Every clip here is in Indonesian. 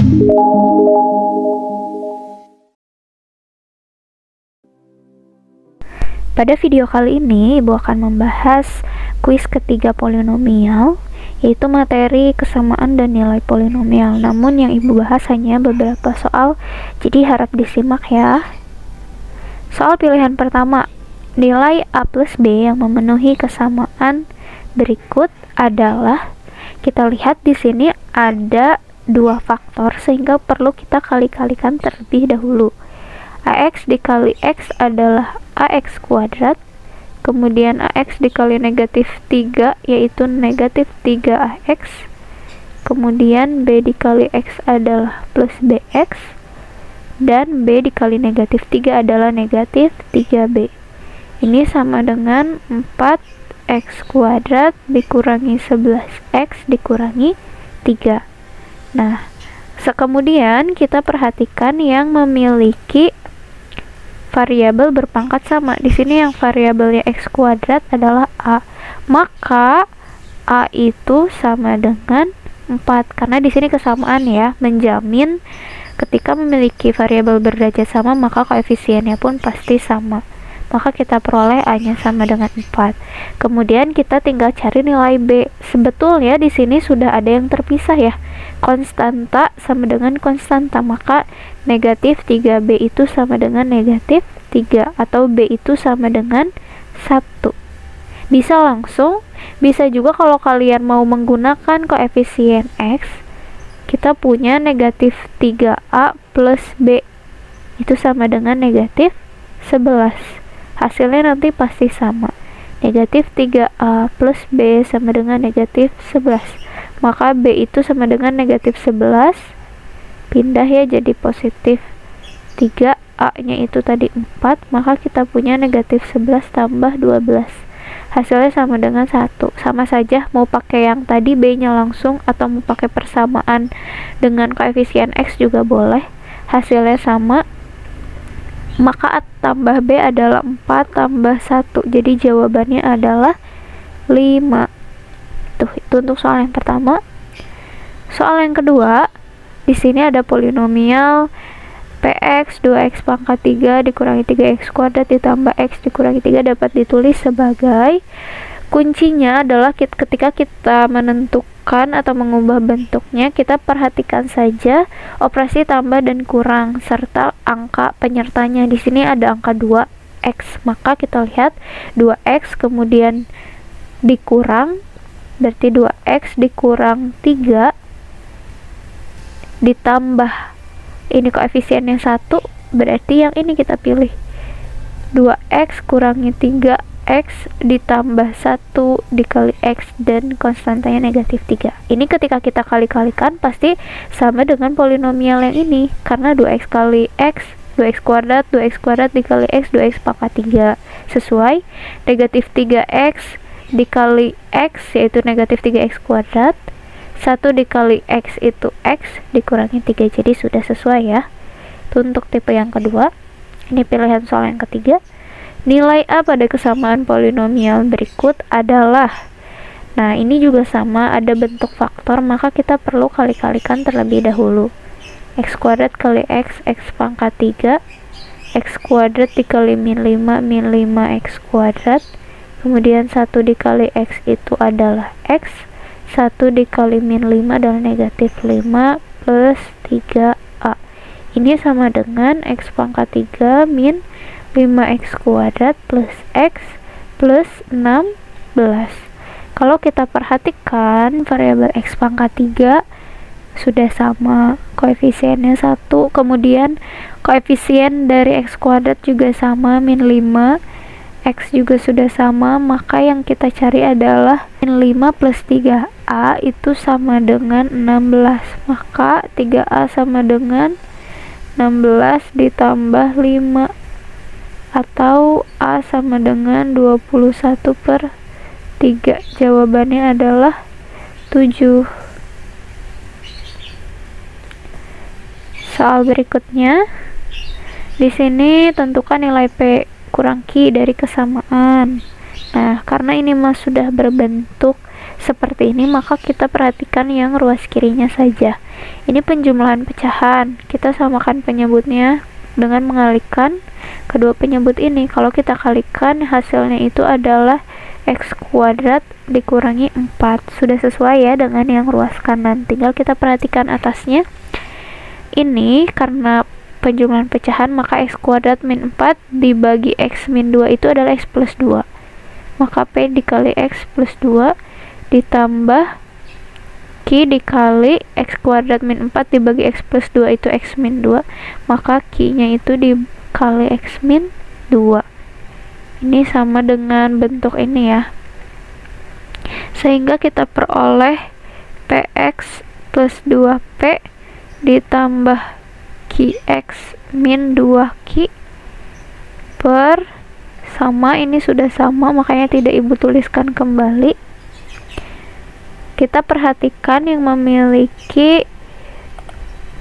Pada video kali ini, Ibu akan membahas kuis ketiga polinomial, yaitu materi kesamaan dan nilai polinomial. Namun yang Ibu bahas hanya beberapa soal, jadi harap disimak ya. Soal pilihan pertama, nilai A plus B yang memenuhi kesamaan berikut adalah, kita lihat di sini ada dua faktor sehingga perlu kita kali-kalikan terlebih dahulu. AX dikali X adalah AX kuadrat, kemudian AX dikali negatif 3 yaitu negatif 3AX, kemudian B dikali X adalah plus BX, dan B dikali negatif 3 adalah negatif 3B. Ini sama dengan 4X kuadrat dikurangi 11X dikurangi 3. Nah, kemudian kita perhatikan yang memiliki variabel berpangkat sama. Di sini yang variabelnya X kuadrat adalah A. Maka A itu sama dengan 4. Karena di sini kesamaan ya, menjamin ketika memiliki variabel berderajat sama maka koefisiennya pun pasti sama. Maka kita peroleh A-nya sama dengan 4. Kemudian kita tinggal cari nilai B. Sebetulnya di sini sudah ada yang terpisah ya. Konstanta sama dengan konstanta, maka negatif 3B itu sama dengan negatif 3, atau B itu sama dengan 1. Bisa langsung, bisa juga kalau kalian mau menggunakan koefisien X, kita punya negatif 3A plus B itu sama dengan negatif 11. Hasilnya nanti pasti sama. Negatif 3A plus B sama dengan negatif 11. Maka B itu sama dengan negatif 11. Pindah ya jadi positif 3. A-nya itu tadi 4. Maka kita punya negatif 11 tambah 12. Hasilnya sama dengan 1. Sama saja mau pakai yang tadi B-nya langsung atau mau pakai persamaan dengan koefisien X juga boleh. Hasilnya sama. Maka A tambah B adalah 4 tambah 1. Jadi jawabannya adalah 5. Itu untuk soal yang pertama. Soal yang kedua, di sini ada polinomial PX 2X pangkat 3 dikurangi 3X kuadrat ditambah X dikurangi 3 dapat ditulis sebagai, kuncinya adalah ketika kita menentukan atau mengubah bentuknya, kita perhatikan saja operasi tambah dan kurang serta angka penyertanya. Di sini ada angka 2X, maka kita lihat 2X kemudian dikurang, berarti 2X dikurang 3 ditambah ini koefisiennya 1, berarti yang ini kita pilih. 2X kurangi 3X ditambah 1 dikali X dan konstantanya negatif 3. Ini ketika kita kali-kalikan pasti sama dengan polinomial yang ini, karena 2X kali X 2X kuadrat dikali X 2X pangkat 3 sesuai. Negatif 3X dikali X yaitu negatif 3X kuadrat, 1 dikali X itu X dikurangi 3, jadi sudah sesuai ya. Itu untuk tipe yang kedua. Ini pilihan soal yang ketiga. Nilai A pada kesamaan polinomial berikut adalah, nah ini juga sama, ada bentuk faktor, maka kita perlu kali-kalikan terlebih dahulu. X kuadrat kali X, X pangkat 3, X kuadrat dikali min 5 X kuadrat, kemudian 1 dikali X itu adalah X, 1 dikali min 5 adalah negatif 5 plus 3A. Ini sama dengan X pangkat 3 min 5X kuadrat plus X plus 16. Kalau kita perhatikan variabel X pangkat 3 sudah sama, koefisiennya 1, kemudian koefisien dari X kuadrat juga sama, min 5, X juga sudah sama, maka yang kita cari adalah min 5 plus 3A itu sama dengan 16, maka 3A sama dengan 16 ditambah 5, atau A sama dengan 21/3. Jawabannya adalah 7. Soal berikutnya, di sini tentukan nilai P kurang Q dari kesamaan. Nah, karena ini sudah berbentuk seperti ini, maka kita perhatikan yang ruas kirinya saja. Ini penjumlahan pecahan, kita samakan penyebutnya dengan mengalihkan kedua penyebut ini. Kalau kita kalikan, hasilnya itu adalah X kuadrat dikurangi 4. Sudah sesuai ya dengan yang ruas kanan. Tinggal kita perhatikan atasnya. Ini karena penjumlahan pecahan, maka X kuadrat min 4 dibagi X min 2 itu adalah X plus 2. Maka P dikali X plus 2 ditambah Q dikali X kuadrat min 4 dibagi X plus 2 itu X min 2. Maka Q nya itu dikali X min 2. Ini sama dengan bentuk ini ya. Sehingga kita peroleh PX plus 2P ditambah QX min 2Q per sama, ini sudah sama makanya tidak ibu tuliskan kembali. Kita perhatikan yang memiliki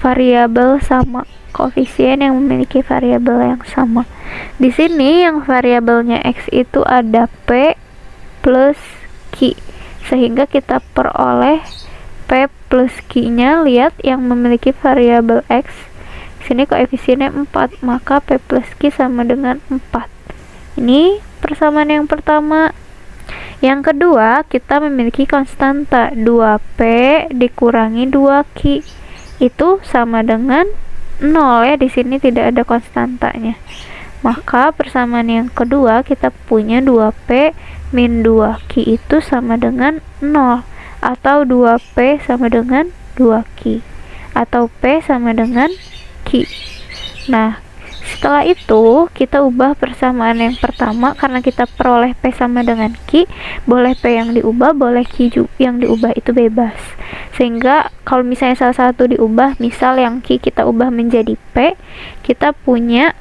variabel sama, koefisien yang memiliki variabel yang sama. Di sini yang variabelnya X itu ada P plus Q, sehingga kita peroleh P plus Q-nya, lihat yang memiliki variabel X. Sini koefisiennya 4, maka P plus Q sama dengan 4. Ini persamaan yang pertama. Yang kedua, kita memiliki konstanta 2P dikurangi 2Q. Itu sama dengan 0 ya, di sini tidak ada konstantanya. Maka persamaan yang kedua kita punya 2P min 2Q itu sama dengan 0, atau 2P sama dengan 2Q, atau P sama dengan Q. Nah, setelah itu kita ubah persamaan yang pertama, karena kita peroleh P sama dengan Q, boleh P yang diubah, boleh Q yang diubah, itu bebas. Sehingga kalau misalnya salah satu diubah, misal yang Q kita ubah menjadi P, kita punya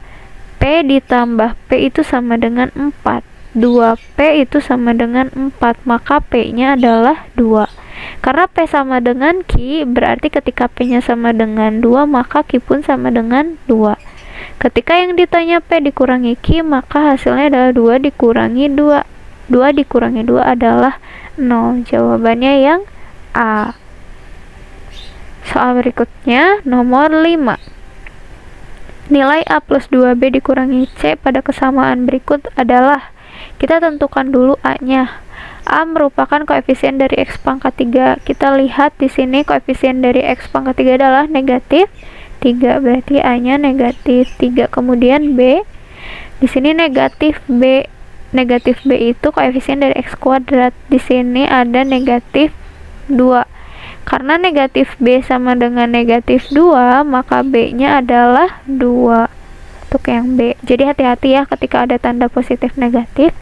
P ditambah P itu sama dengan 4. 2P itu sama dengan 4, maka P nya adalah 2. Karena P sama dengan Q, berarti ketika P nya sama dengan 2, maka Q pun sama dengan 2. Ketika yang ditanya P dikurangi Q, maka hasilnya adalah 2 dikurangi 2. 2 dikurangi 2 adalah 0. Jawabannya yang A. Soal berikutnya, nomor 5. Nilai A plus 2B dikurangi C pada kesamaan berikut adalah, kita tentukan dulu A-nya. A merupakan koefisien dari X pangkat 3. Kita lihat di sini koefisien dari X pangkat 3 adalah negatif 3, berarti A-nya negatif 3. Kemudian B, di sini negatif B. Negatif B itu koefisien dari X kuadrat. Di sini ada negatif 2. Karena negatif B sama dengan negatif 2, maka B-nya adalah 2. Untuk yang B. Jadi hati-hati ya ketika ada tanda positif negatif.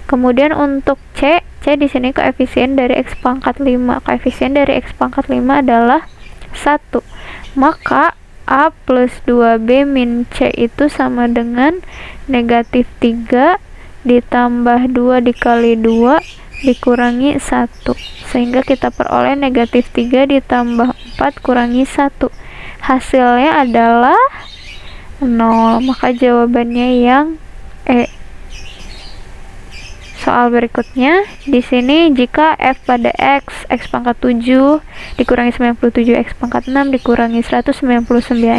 Kemudian untuk C di sini koefisien dari X pangkat 5. Koefisien dari X pangkat 5 adalah 1. Maka A plus 2B min C itu sama dengan negatif 3 ditambah 2 dikali 2 dikurangi 1, sehingga kita peroleh negatif 3 ditambah 4 kurangi 1, hasilnya adalah 0, maka jawabannya yang E. Soal berikutnya, di sini jika f pada x pangkat 7 dikurangi 97 x pangkat 6 dikurangi 199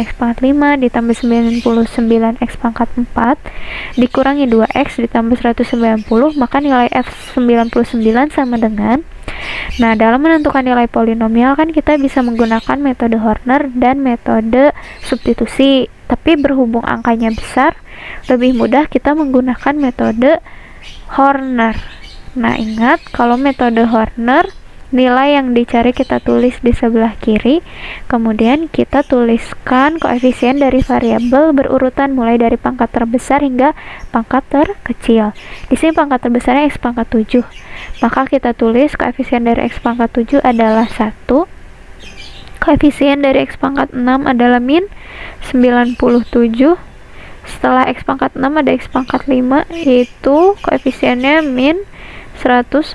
x pangkat 5 ditambah 99 x pangkat 4 dikurangi 2x ditambah 190, maka nilai f 99 sama dengan, nah dalam menentukan nilai polinomial kan kita bisa menggunakan metode Horner dan metode substitusi, tapi berhubung angkanya besar, lebih mudah kita menggunakan metode Horner. Nah, ingat kalau metode Horner, nilai yang dicari kita tulis di sebelah kiri, kemudian kita tuliskan koefisien dari variabel berurutan mulai dari pangkat terbesar hingga pangkat terkecil. Di sini pangkat terbesarnya X pangkat 7. Maka kita tulis koefisien dari X pangkat 7 adalah 1. Koefisien dari X pangkat 6 adalah min 97. Setelah X pangkat 6 ada X pangkat 5, yaitu koefisiennya min 199.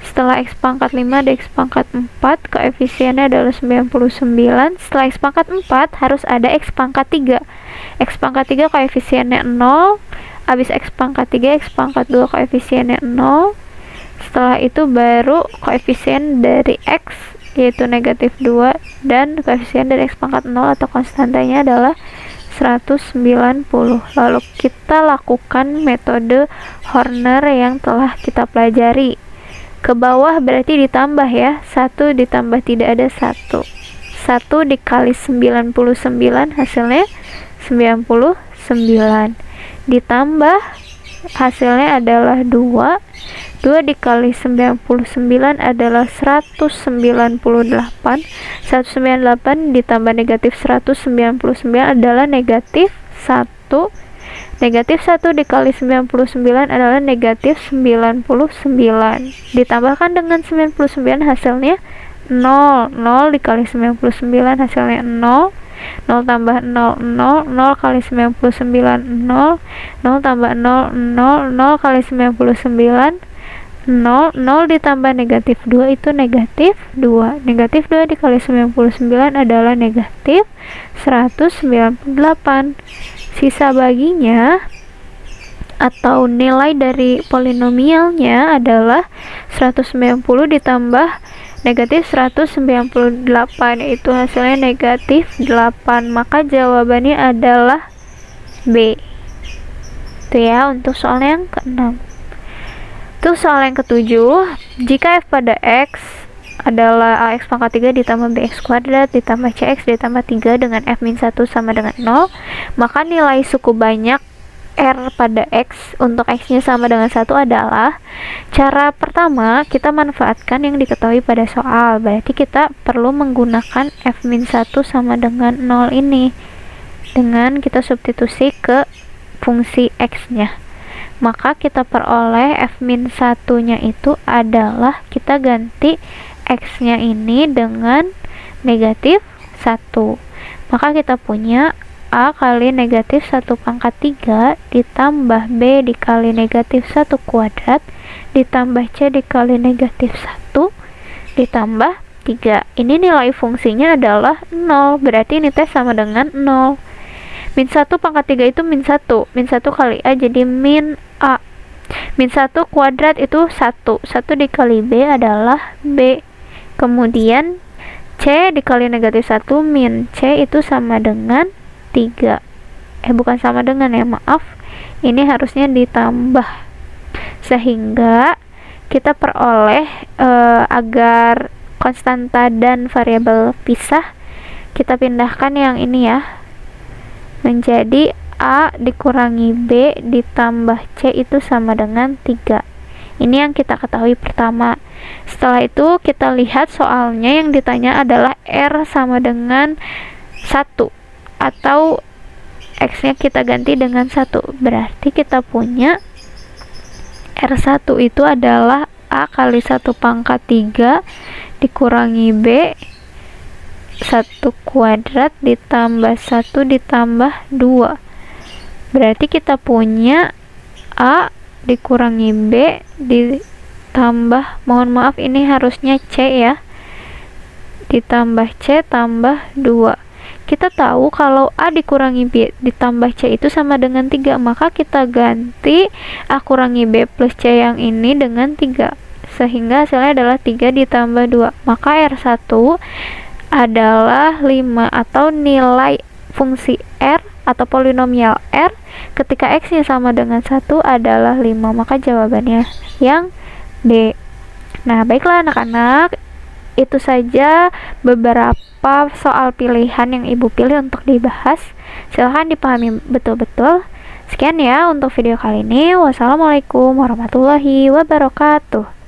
Setelah X pangkat 5 ada X pangkat 4, koefisiennya adalah 99. Setelah X pangkat 4 harus ada X pangkat 3. X pangkat 3 koefisiennya 0. Habis X pangkat 3, X pangkat 2 koefisiennya 0. Setelah itu baru koefisien dari X yaitu negatif 2 dan koefisien dari X pangkat 0 atau konstantanya adalah 190. Lalu kita lakukan metode Horner yang telah kita pelajari. Ke bawah berarti ditambah ya, 1 ditambah tidak ada 1 dikali 99 hasilnya 99, ditambah hasilnya adalah 2 dikali 99 adalah 198 ditambah negatif 199 adalah negatif 1 dikali 99 adalah negatif 99, ditambahkan dengan 99 hasilnya 0 dikali 99 hasilnya 0 tambah 0 kali 99 0 tambah 0 kali 99 0 ditambah negatif 2 itu negatif 2 dikali 99 adalah negatif 198. Sisa baginya atau nilai dari polinomialnya adalah 190 ditambah negatif 198, itu hasilnya negatif 8, maka jawabannya adalah B. Itu ya untuk soal yang ke-6. Untuk soal yang ke-7, jika f pada x adalah ax pangkat 3 ditambah bx kuadrat ditambah cx ditambah 3 dengan f min 1 sama dengan 0, maka nilai suku banyak R pada X untuk X-nya sama dengan 1 adalah, cara pertama kita manfaatkan yang diketahui pada soal, berarti kita perlu menggunakan F min 1 sama dengan 0 ini dengan kita substitusi ke fungsi X-nya, maka kita peroleh F min 1 nya itu adalah kita ganti X-nya ini dengan negatif 1, maka kita punya A kali negatif 1 pangkat 3 ditambah B dikali negatif 1 kuadrat ditambah C dikali negatif 1 ditambah 3. Ini nilai fungsinya adalah 0, berarti ini teh sama dengan 0. Min 1 pangkat 3 itu min 1 kali A jadi min A. Min 1 kuadrat itu 1 dikali B adalah B. Kemudian C dikali negatif 1 min C itu sama dengan 3. Bukan sama dengan ya, maaf. Ini harusnya ditambah. Sehingga kita peroleh agar konstanta dan variabel pisah, kita pindahkan yang ini ya. Menjadi A dikurangi B ditambah C itu sama dengan 3. Ini yang kita ketahui pertama. Setelah itu kita lihat soalnya yang ditanya adalah R sama dengan 1 atau X-nya kita ganti dengan 1. Berarti kita punya R1 itu adalah A kali 1 pangkat 3 dikurangi B 1 kuadrat ditambah 1 ditambah 2. Berarti kita punya A dikurangi B ditambah, mohon maaf ini harusnya C ya, ditambah C tambah 2. Kita tahu kalau A dikurangi B ditambah C itu sama dengan 3, maka kita ganti A kurangi B plus C yang ini dengan 3, sehingga hasilnya adalah 3 ditambah 2, maka R1 adalah 5, atau nilai fungsi R atau polinomial R ketika X-nya sama dengan 1 adalah 5, maka jawabannya yang B. Nah, baiklah anak-anak, itu saja beberapa soal pilihan yang ibu pilih untuk dibahas. Silahkan dipahami betul-betul. Sekian ya untuk video kali ini. Wassalamualaikum warahmatullahi wabarakatuh.